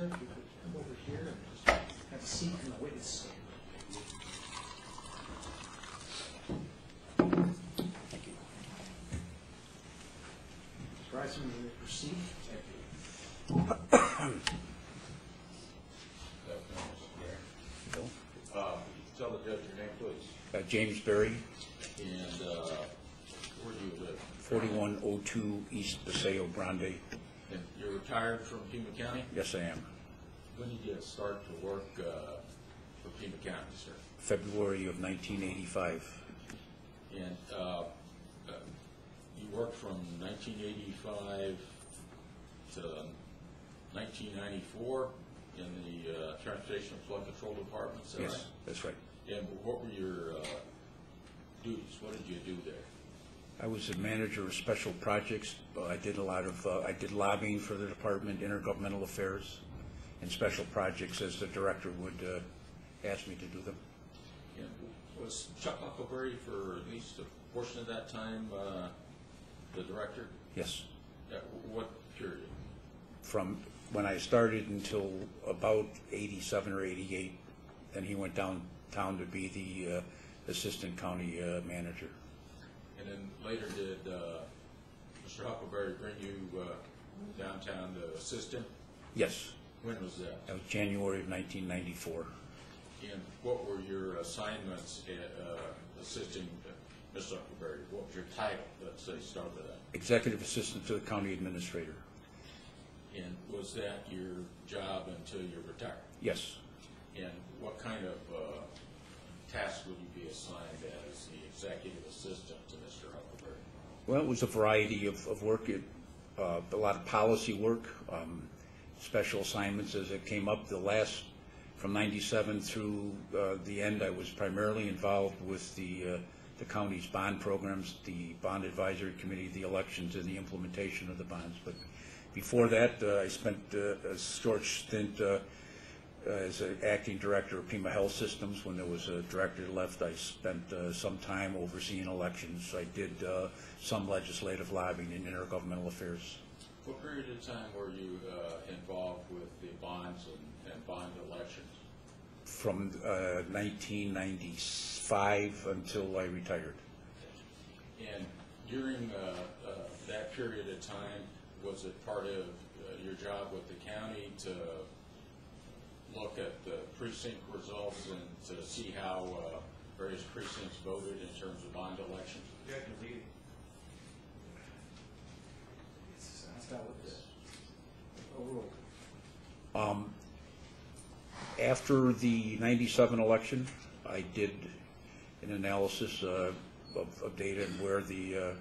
sir, if you could come over here and just have a seat in the witness stand. Thank you. Mr. Reisman, you may proceed. Thank you. Bill? Tell the judge your name, please. James Berry, And where do you live? 4102 East Paseo Grande. And you're retired from Pima County? Yes, I am. When did you start to work for Pima County, sir? February of 1985. And you worked from 1985 to 1994 in the Transportation and Flood Control Department, is that Yes, right? that's right. And what were your duties? What did you do there? I was a manager of special projects. I did a lot of, I did lobbying for the department, intergovernmental affairs, and special projects as the director would ask me to do them. And was Chuck Huckleberry for at least a portion of that time the director? Yes. At what period? From when I started until about 87 or 88, then he went downtown to be the assistant county manager. And then later did Mr. Huckleberry bring you downtown to assist him? Yes. When was that? That was January of 1994. And what were your assignments at assisting Mr. Huckleberry? What was your title? Let's say start with that. Executive assistant to the county administrator. And was that your job until you retired? Yes. And what kind of tasks would you be assigned as the executive assistant to Mr. Huckleberry? Well, it was a variety of work, a lot of policy work, special assignments as it came up. The last, from 97 through the end, I was primarily involved with the county's bond programs, the bond advisory committee, the elections, and the implementation of the bonds. But before that, I spent a short stint as an acting director of Pima Health Systems. When there was a director left, I spent some time overseeing elections. I did some legislative lobbying in intergovernmental affairs. What period of time were you involved with the bonds and bond elections? From 1995 until I retired. And during that period of time, was it part of your job with the county to look at the precinct results and to see how various precincts voted in terms of bond elections? After the 97 election, I did an analysis of data and where it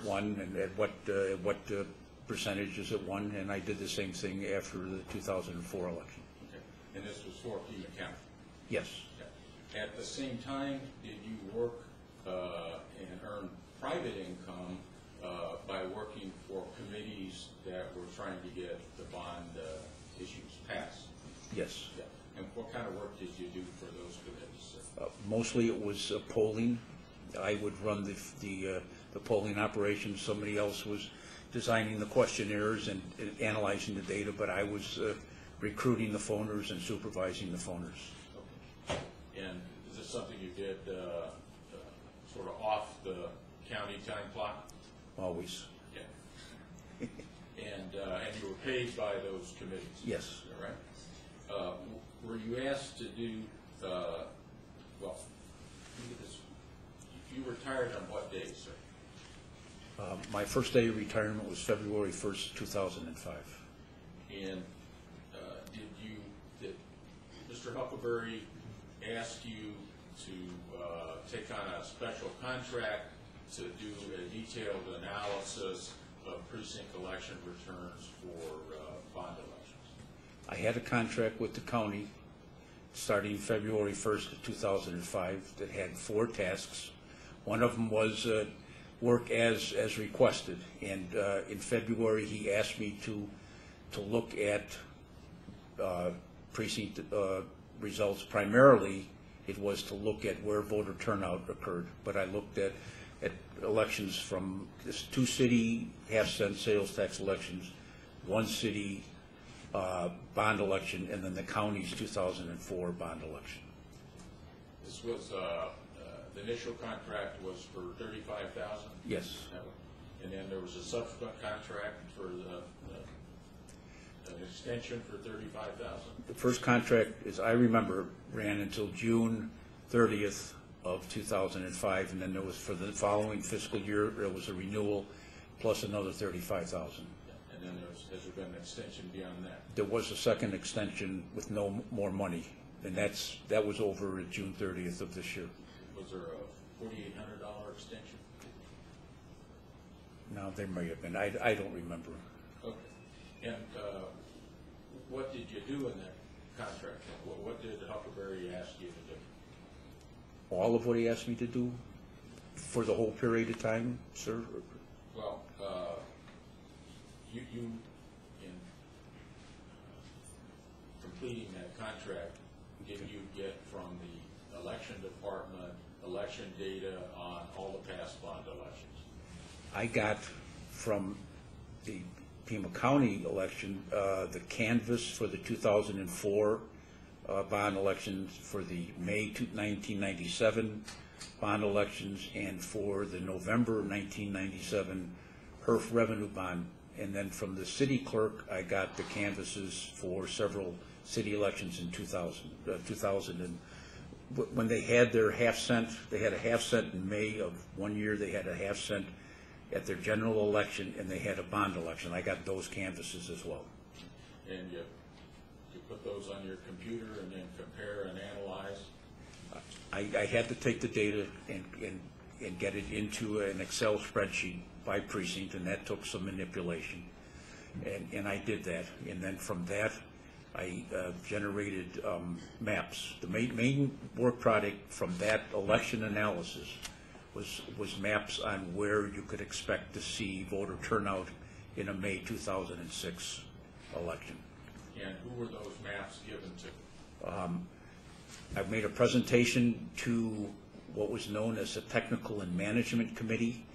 won and at what percentages it won, and I did the same thing after the 2004 election. Okay. And this was for Pima County? Yes. Okay. At the same time, did you work and earn private income by working for committees that were trying to get the bond issues passed? Yes. Yeah. And what kind of work did you do for those committees, sir? Mostly it was polling. I would run the polling operations. Somebody else was designing the questionnaires and analyzing the data, but I was recruiting the phoners and supervising the phoners. Okay. And is this something you did sort of off the county time clock? Always. Yeah. And you were paid by those committees? Yes. Is that right? Were you asked to do, well, you retired on what day, sir? My first day of retirement was February 1st, 2005. And did Mr. Huckleberry ask you to take on a special contract to do a detailed analysis of precinct election returns for bond elections? I had a contract with the county starting February 1st of 2005 that had 4 tasks. One of them was work as requested, and in February he asked me to look at precinct results. Primarily it was to look at where voter turnout occurred, but I looked at elections from 2 city half-cent sales tax elections, 1 city bond election, and then the county's 2004 bond election. This was, the initial contract was for $35,000? Yes. And then there was a subsequent contract for an extension for $35,000? The first contract, as I remember, ran until June 30th of 2005, and then there was, for the following fiscal year, there was a renewal plus another $35,000. And then has there been an extension beyond that? There was a second extension with no more money, and that was over at June 30th of this year. Was there a $4,800 extension? No, there may have been. I don't remember. Okay. And what did you do in that contract? What did Huckleberry ask you to do? All of what he asked me to do for the whole period of time, sir? Well, you in completing that contract, did you get from the election department election data on all the past bond elections? I got from the Pima County election the canvas for the 2004 bond elections, for the May 1997 bond elections, and for the November 1997 HERF revenue bond. And then from the city clerk, I got the canvases for several city elections in 2000. And when they had their half cent, they had a half cent in May of one year, they had a half cent at their general election, and they had a bond election. I got those canvases as well. And you put those on your computer and then compare and analyze? I had to take the data and get it into an Excel spreadsheet by precinct, and that took some manipulation. And I did that. And then from that, I generated maps. The main work product from that election analysis was maps on where you could expect to see voter turnout in a May 2006 election. And who were those maps given to? I made a presentation to what was known as the Technical and Management Committee,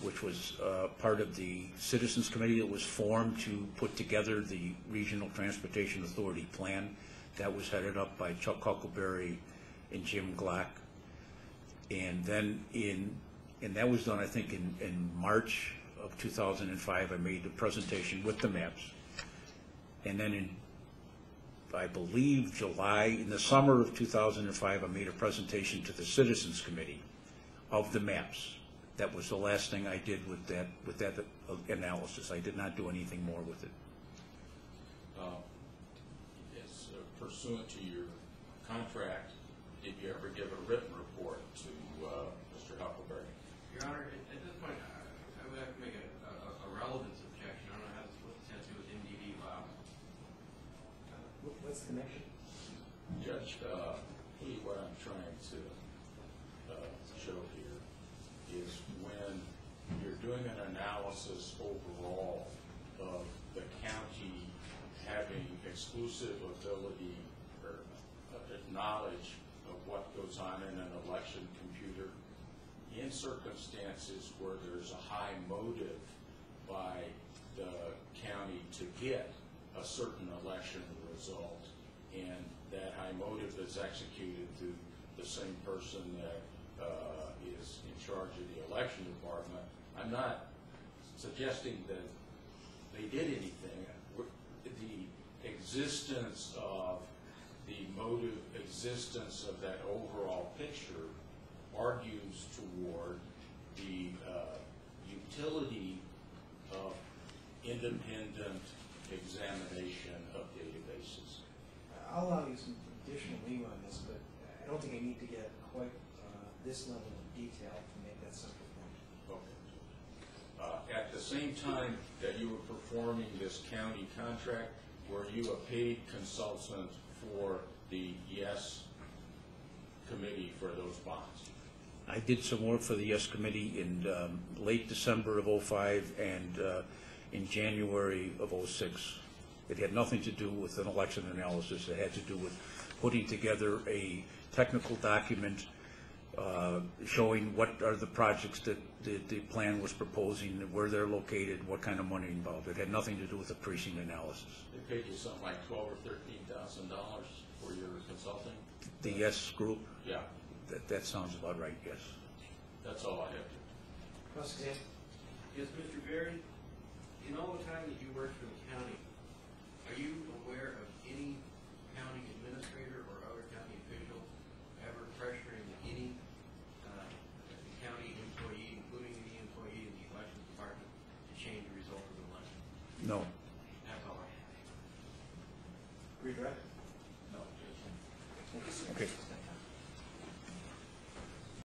which was part of the Citizens Committee that was formed to put together the Regional Transportation Authority plan. That was headed up by Chuck Huckleberry and Jim Glock. And then and that was done, I think, in March of 2005. I made the presentation with the maps. And then in, I believe, July, in the summer of 2005, I made a presentation to the Citizens Committee of the maps. That was the last thing I did with that analysis. I did not do anything more with it. As pursuant to your contract, did you ever give a written report to Mr. Huckleberry? Your Honor, at this point, I would have to make a relevance objection. I don't know what this has to do with MDD law. What's the connection? Judge, really what I'm trying to show here is when you're doing an analysis overall of the county having exclusive ability or knowledge of what goes on in an election computer, in circumstances where there's a high motive by the county to get a certain election result, and that high motive is executed through the same person that is in charge of the election department. I'm not suggesting that they did anything. The existence of the motive, existence of that overall picture argues toward the utility of independent examination of databases. I'll allow you some additional leeway on this, but I don't think I need to get quite this level of detail to make that simple point. Okay. At the same time that you were performing this county contract, were you a paid consultant for the YES committee for those bonds? I did some work for the YES committee in late December of 2005 and in January of 2006. It had nothing to do with an election analysis. It had to do with putting together a technical document showing what are the projects that the plan was proposing, where they're located, what kind of money involved. It had nothing to do with the precinct analysis. They paid you something like $12,000 or $13,000 for your consulting? The Yes Group, Yeah, that sounds about right, yes. that's all I have to. Cross-examine. Yes, Mr. Berry, in all the time that you worked for the county, are you aware of any county administrator or other county official ever pressuring any county employee, including the employee in the elections department, to change the result of the election? No. That's all I have. Redirect. No, Thank you, sir. Okay.